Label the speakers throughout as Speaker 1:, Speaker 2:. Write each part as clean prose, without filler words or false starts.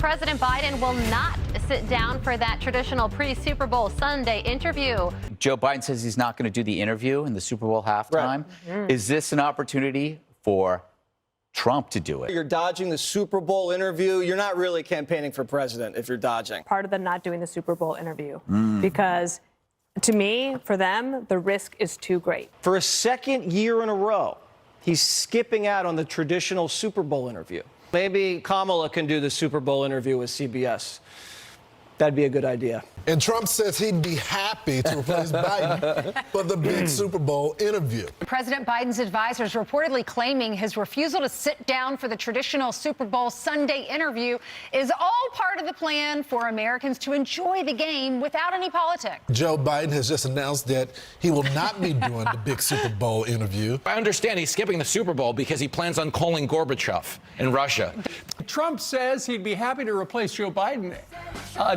Speaker 1: President Biden will not sit down for that traditional pre-Super Bowl Sunday interview.
Speaker 2: Joe Biden says he's not going to do the interview in the Super Bowl halftime. Right. Is this an opportunity for Trump to do it?
Speaker 3: You're dodging the Super Bowl interview. You're not really campaigning for president if you're dodging.
Speaker 4: Part of the not doing the Super Bowl interview because to me, for them, the risk is too great.
Speaker 3: For a second year in a row, he's skipping out on the traditional Super Bowl interview. Maybe Kamala can do the Super Bowl interview with CBS. That'd be a good idea.
Speaker 5: And Trump says he'd be happy to replace Biden for the big Super Bowl interview.
Speaker 6: President Biden's advisors reportedly claiming his refusal to sit down for the traditional Super Bowl Sunday interview is all part of the plan for Americans to enjoy the game without any politics.
Speaker 5: Joe Biden has just announced that he will not be doing the big Super Bowl interview.
Speaker 7: I understand he's skipping the Super Bowl because he plans on calling Gorbachev in Russia.
Speaker 8: Trump says he'd be happy to replace Joe Biden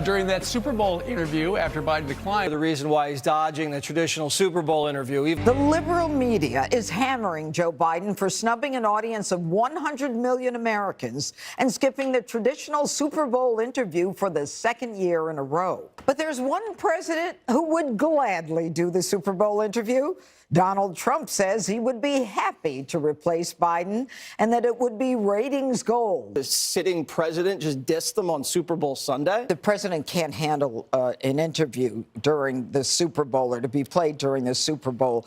Speaker 8: during that Super Bowl interview after Biden declined.
Speaker 3: The reason why he's dodging the traditional Super Bowl interview.
Speaker 9: The liberal media is hammering Joe Biden for snubbing an audience of 100 million Americans and skipping the traditional Super Bowl interview for the second year in a row. But there's one president who would gladly do the Super Bowl interview. Donald Trump says he would be happy to replace Biden and that it would be ratings gold.
Speaker 3: The sitting president just dissed them on Super Bowl Sunday?
Speaker 9: The president can't handle an interview during the Super Bowl or to be played during the Super Bowl.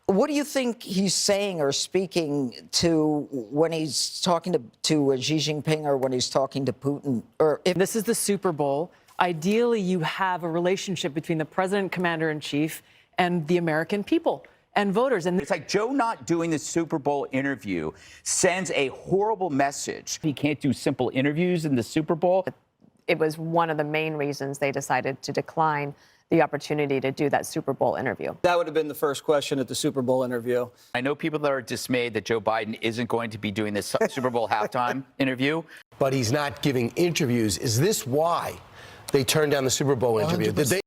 Speaker 9: What do you think he's saying or speaking to when he's talking to Xi Jinping or when he's talking to Putin? Or if
Speaker 4: This is the Super Bowl. Ideally, you have a relationship between the president, commander-in-chief, and the American people and voters. And
Speaker 2: it's like Joe not doing the Super Bowl interview sends a horrible message. He can't do simple interviews in the Super Bowl.
Speaker 4: it was one of the main reasons they decided to decline the opportunity to do that Super Bowl interview.
Speaker 3: That would have been the first question at the Super Bowl interview.
Speaker 2: I know people that are dismayed that Joe Biden isn't going to be doing this Super Bowl halftime interview.
Speaker 10: But he's not giving interviews. Is this why they turned down the Super Bowl interview? Did they